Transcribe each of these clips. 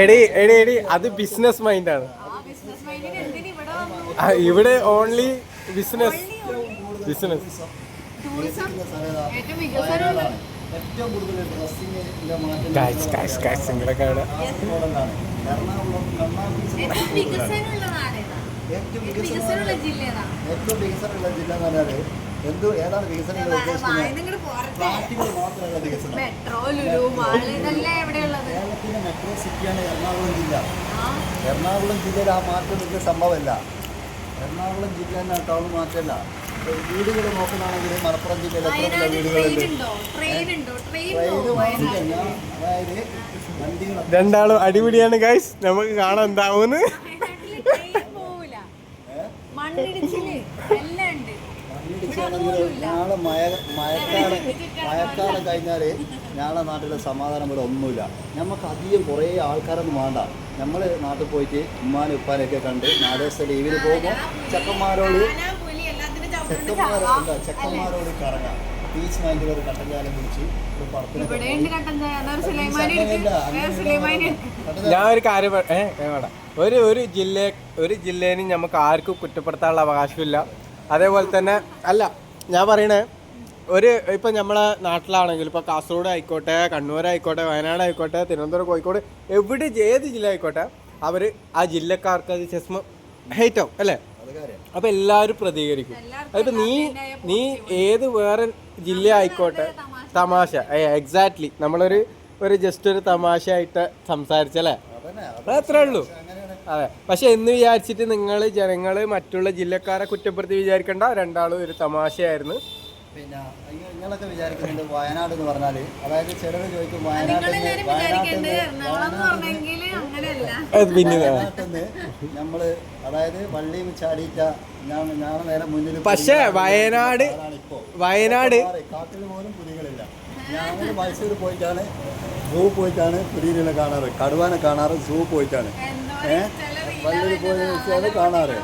എടി അത് ബിസിനസ് മൈൻഡാണ്. ഇവിടെ ഓൺലി ബിസിനസ്. നിങ്ങളൊക്കെ ഏറ്റവും വികസനമുള്ള ജില്ല എന്ന് പറഞ്ഞാൽ ഏതാണ് വികസനം ഉദ്ദേശിക്കുന്നത്? ഫ്ലാറ്റുകൾ മാത്രമല്ല വികസനം. കേരളത്തിലെ മെട്രോ സിറ്റിയാണ് എറണാകുളം ജില്ല. എറണാകുളം ജില്ലയിൽ ആ മാറ്റം വലിയ സംഭവമല്ല. എറണാകുളം ജില്ല എന്ന ടൗൺ മാറ്റമല്ല. വീടുകൾ നോക്കുന്നതാണെങ്കിൽ മലപ്പുറം ജില്ലയിൽ എത്ര വീടുകളുണ്ട്? അതായത് വണ്ടികൾ രണ്ടാളും അടിപിടിയാണ് ഗൈസ്. നമുക്ക് കാണാൻ എന്താവുന്നു. നാളെ മഴക്കാലം കഴിഞ്ഞാൽ ഞങ്ങളുടെ നാട്ടിലെ സമാധാനം ഇവിടെ ഒന്നുമില്ല. നമുക്ക് അധികം കുറേ ആൾക്കാരൊന്നും വേണ്ട. നമ്മൾ നാട്ടിൽ പോയിട്ട് ഉമ്മാനും ഉപ്പാനൊക്കെ കണ്ട് നാടേഴ്സ് ലീവിന് പോകുമ്പോൾ ചെക്കന്മാരോട് കറങ്ങാം. ബീച്ച് മൈൻഡിൽ ഒരു കട്ടൻ ചായം കുടിച്ച് ഞാൻ ഒരു കാര്യം ഒരു ജില്ലേനും നമുക്ക് ആർക്കും കുറ്റപ്പെടുത്താനുള്ള അവകാശമില്ല. അതേപോലെ തന്നെ അല്ല ഞാൻ പറയണേ, ഇപ്പം നമ്മളെ നാട്ടിലാണെങ്കിൽ ഇപ്പോൾ കാസർഗോഡ് ആയിക്കോട്ടെ, കണ്ണൂർ ആയിക്കോട്ടെ, വയനാട് ആയിക്കോട്ടെ, തിരുവനന്തപുരം, കോഴിക്കോട്, ഏത് ജില്ല ആയിക്കോട്ടെ, അവർ ആ ജില്ലക്കാർക്ക് അത് ചെസ്മ ഹേറ്റാവും അല്ലേ? അപ്പം എല്ലാവരും പ്രതികരിക്കും. അതിപ്പോൾ നീ ഏത് വേറെ ജില്ല ആയിക്കോട്ടെ, തമാശ എക്സാക്ട്ലി നമ്മളൊരു ജസ്റ്റ് ഒരു തമാശ ആയിട്ട് സംസാരിച്ചല്ലേ, അത്രേ ഉള്ളൂ. അതെ. പക്ഷെ എന്ന് വിചാരിച്ചിട്ട് ജനങ്ങൾ മറ്റുള്ള ജില്ലക്കാരെ കുറ്റപ്പെടുത്തി വിചാരിക്കേണ്ട. രണ്ടാളും ഒരു തമാശയായിരുന്നു. പിന്നെ നിങ്ങളൊക്കെ വിചാരിക്കുന്നുണ്ട് വയനാട് എന്ന് പറഞ്ഞാൽ, അതായത് ചിലർ ചോദിക്കും വയനാട്ടിൽ നമ്മള് അതായത് വള്ളിയും ചാടിയിട്ട ഞാൻ നേരെ മുന്നിൽ. പക്ഷേ വയനാട് കാട്ടിൽ പോലും പുലികളില്ല. ഞങ്ങൾ മൈസൂർ പോയിട്ടാണ് പുലികളെ കാണാറ്, കടുവാനെ കാണാറ് സൂ പോയിട്ടാണ്. വള്ളിയിൽ പോയി വെച്ചാൽ കാണാറ്.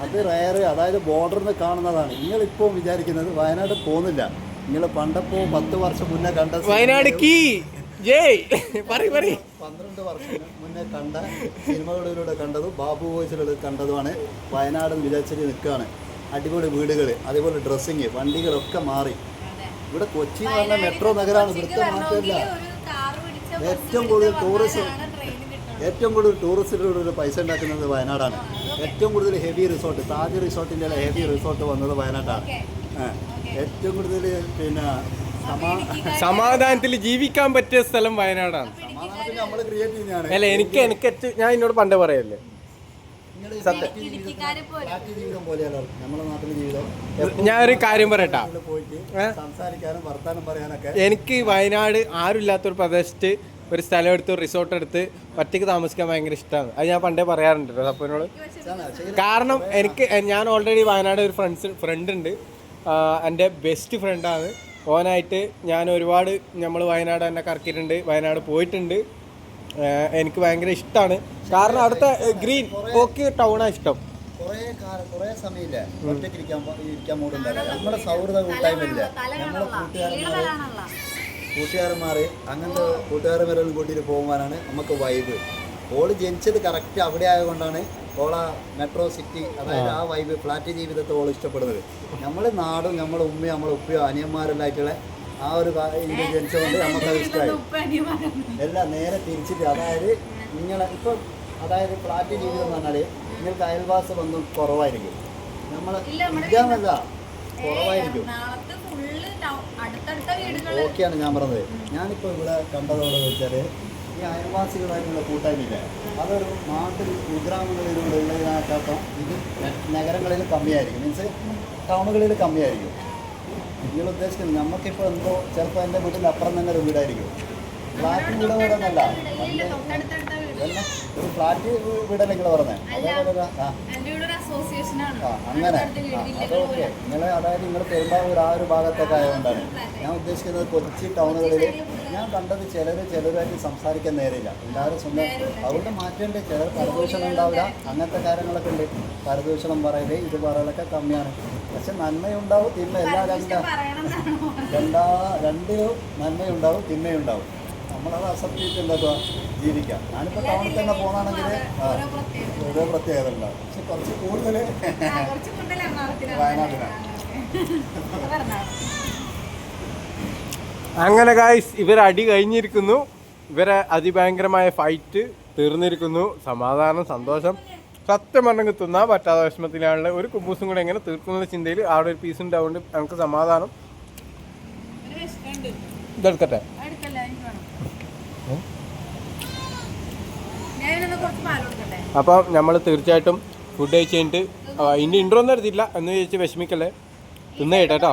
അത് റയറ്, അതായത് ബോർഡറിന് കാണുന്നതാണ്. നിങ്ങളിപ്പോൾ വിചാരിക്കുന്നത് വയനാട് പോകുന്നില്ല. നിങ്ങൾ പണ്ടപ്പോ 10 വർഷം മുന്നേ കണ്ട വയനാട് 12 വർഷം മുന്നേ കണ്ട സിനിമകളിലൂടെ കണ്ടതും ബാബു വോയിസിലൂടെ കണ്ടതുമാണ് വയനാടെന്ന് വിചാരിച്ചിട്ട് നിൽക്കുകയാണ്. അടിപൊളി വീടുകൾ, അതേപോലെ ഡ്രസ്സിങ്, വണ്ടികളൊക്കെ മാറി. ഇവിടെ കൊച്ചി എന്ന് പറഞ്ഞാൽ മെട്രോ നഗരമാണ്. ഇവിടുത്തെ മാറ്റമില്ല. ഏറ്റവും കൂടുതൽ ടൂറിസ്റ്റുകളുടെ പൈസ ഉണ്ടാക്കുന്നത് വയനാടാണ്. ഏറ്റവും കൂടുതൽ ഹെവി റിസോർട്ട്, താജ് റിസോർട്ടിൻ്റെ ഹെവി റിസോർട്ട് വന്നത് വയനാട്ടാണ്. ഏറ്റവും കൂടുതൽ പിന്നെ സമാധാനത്തിൽ ജീവിക്കാൻ പറ്റിയ സ്ഥലം വയനാടാണ്. സമാധാനത്തിൽ നമ്മൾ ക്രിയേറ്റ് ചെയ്യുന്നതാണ്. അല്ല എനിക്ക് ഞാൻ എന്നോട് പണ്ട് പറയല്ലേ, ജീവിതം പോലെയല്ലോ നമ്മുടെ നാട്ടിലെ ജീവിതം. ഞാനൊരു കാര്യം പറയട്ടാ, പോയിട്ട് സംസാരിക്കാനും വർത്താനം പറയാനൊക്കെ. എനിക്ക് വയനാട് ആരുമില്ലാത്തൊരു പ്രദേശത്ത് ഒരു സ്ഥലം എടുത്ത് റിസോർട്ട് എടുത്ത് ഒറ്റയ്ക്ക് താമസിക്കാൻ ഭയങ്കര ഇഷ്ടമാണ്. അത് ഞാൻ പണ്ടേ പറയാറുണ്ട് അപ്പനോട്. കാരണം ഞാൻ ഓൾറെഡി വയനാട് ഒരു ഫ്രണ്ട് ഉണ്ട്, എൻ്റെ ബെസ്റ്റ് ഫ്രണ്ടാണ്. ഓനായിട്ട് ഞാൻ ഒരുപാട് നമ്മൾ വയനാട് തന്നെ കറക്കിയിട്ടുണ്ട്, വയനാട് പോയിട്ടുണ്ട്. എനിക്ക് ഭയങ്കര ഇഷ്ടമാണ്. കാരണം അവിടുത്തെ ഗ്രീൻ ഓക്കെ ടൗണാണ് ഇഷ്ടം. കുറേ സമയമില്ല ഒറ്റയ്ക്ക് ഇരിക്കാൻ മൂടുണ്ടല്ലോ. നമ്മുടെ സൗഹൃദ കൂട്ടായ്മയില്ല. നമ്മളെ കൂട്ടുകാരന്മാർ അങ്ങനത്തെ കൂട്ടുകാരന്മാരെല്ലാം കൂട്ടിയിട്ട് പോകുവാനാണ് നമുക്ക് വൈബ്. ഓള് ജനിച്ചത് കറക്റ്റ് അവിടെ ആയതുകൊണ്ടാണ് ഓള മെട്രോ സിറ്റി, അതായത് ആ വൈബ് ഫ്ലാറ്റ് ജീവിതത്തെ ഓൾ ഇഷ്ടപ്പെടുന്നത്. നമ്മൾ നാടും നമ്മളെ ഉമ്മയും നമ്മളെ ഉപ്പയോ അനിയന്മാരെല്ലാം ആയിട്ടുള്ള ആ ഒരു ഇത് ജനിച്ചതുകൊണ്ട് നമുക്കത് ഇഷ്ടമായി. എല്ലാം നേരെ തിരിച്ചിട്ട്, അതായത് നിങ്ങളെ ഇപ്പം അതായത് ഫ്ലാറ്റ് ജീവിതം എന്ന് പറഞ്ഞാൽ നിങ്ങൾക്ക് അയൽവാസ ബന്ധം കുറവായിരിക്കും. നമ്മൾ ഇതാണല്ല കുറവായിരിക്കും. ഓക്കെയാണ് ഞാൻ പറഞ്ഞത്. ഞാനിപ്പോൾ ഇവിടെ കണ്ടതോടെ വെച്ചാൽ ഈ അയൽവാസികളായിട്ടുള്ള കൂട്ടായ്മയില്ല, അതൊരു നാട്ടിൽ ഉൾഗ്രാമങ്ങളിലൂടെ ഉള്ളതിനകത്താട്ടം ഇത് നഗരങ്ങളിൽ കമ്മിയായിരിക്കും, മീൻസ് ടൗണുകളിൽ കമ്മിയായിരിക്കും. നിങ്ങൾ ഉദ്ദേശിക്കുന്നത് നമുക്കിപ്പോൾ എന്തോ ചിലപ്പോൾ എൻ്റെ വീട്ടിൽ അപ്പുറം തന്നെ ഒരു വീടായിരിക്കും. ഫ്ലാറ്റ് വീടൊന്നല്ല, ഒരു ഫ്ലാറ്റ് വീടല്ലേ നിങ്ങൾ പറഞ്ഞത്. അതേപോലെ അങ്ങനെ അതൊക്കെ നിങ്ങൾ അതായത് നിങ്ങൾ പെരുമ്പാവൂർ ആ ഒരു ഭാഗത്തൊക്കെ ആയതുകൊണ്ടാണ് ഞാൻ ഉദ്ദേശിക്കുന്നത്. കൊച്ചി ടൗണുകളിൽ ഞാൻ കണ്ടത് ചിലരുമായിട്ട് സംസാരിക്കാൻ നേരില്ല, എല്ലാവരും സ്വന്തം. അതുകൊണ്ട് മാറ്റേണ്ട ചിലർ പരദൂഷണം ഉണ്ടാവില്ല, അങ്ങനത്തെ കാര്യങ്ങളൊക്കെ ഉണ്ട്. പരദൂഷണം പറയല് ഇത് പറയലൊക്കെ കമ്മിയാണ്. പക്ഷെ നന്മയുണ്ടാവും തിന്മ രണ്ട് നന്മയുണ്ടാവും തിന്മയുണ്ടാവും. നമ്മളത് അക്സെപ്റ്റ് ചെയ്തിട്ട് എന്താ ജീവിക്കാം. ഞാനിപ്പോൾ ടൗണിൽ തന്നെ പോകുകയാണെങ്കിൽ ഓരോ പ്രത്യേകത ഉണ്ടാവും. പക്ഷെ കുറച്ച് കൂടുതൽ വയനാട്ടിലാണ്. അങ്ങനെ ഗായ്സ് ഇവരടി കഴിഞ്ഞിരിക്കുന്നു. ഇവരെ അതിഭയങ്കരമായ ഫൈറ്റ് തീർന്നിരിക്കുന്നു. സമാധാനം, സന്തോഷം. സത്യം പറഞ്ഞെങ്കിൽ തിന്നാൻ പറ്റാത്ത വിഷമത്തിലാണുള്ള ഒരു കുബൂസും കൂടെ എങ്ങനെ തീർക്കുന്ന ചിന്തയിൽ അവിടെ ഒരു പീസ് ഉണ്ടാവുകൊണ്ട് നമുക്ക് സമാധാനം. ഇതെടുക്കട്ടെ. അപ്പം നമ്മൾ തീർച്ചയായിട്ടും ഫുഡ് കഴിച്ച് കഴിഞ്ഞിട്ട് ഇതിൻ്റെ ഇൻട്രോ ഒന്നും എടുത്തില്ല എന്ന് ചോദിച്ച് വിഷമിക്കല്ലേ, തിന്ന് കേട്ടോ.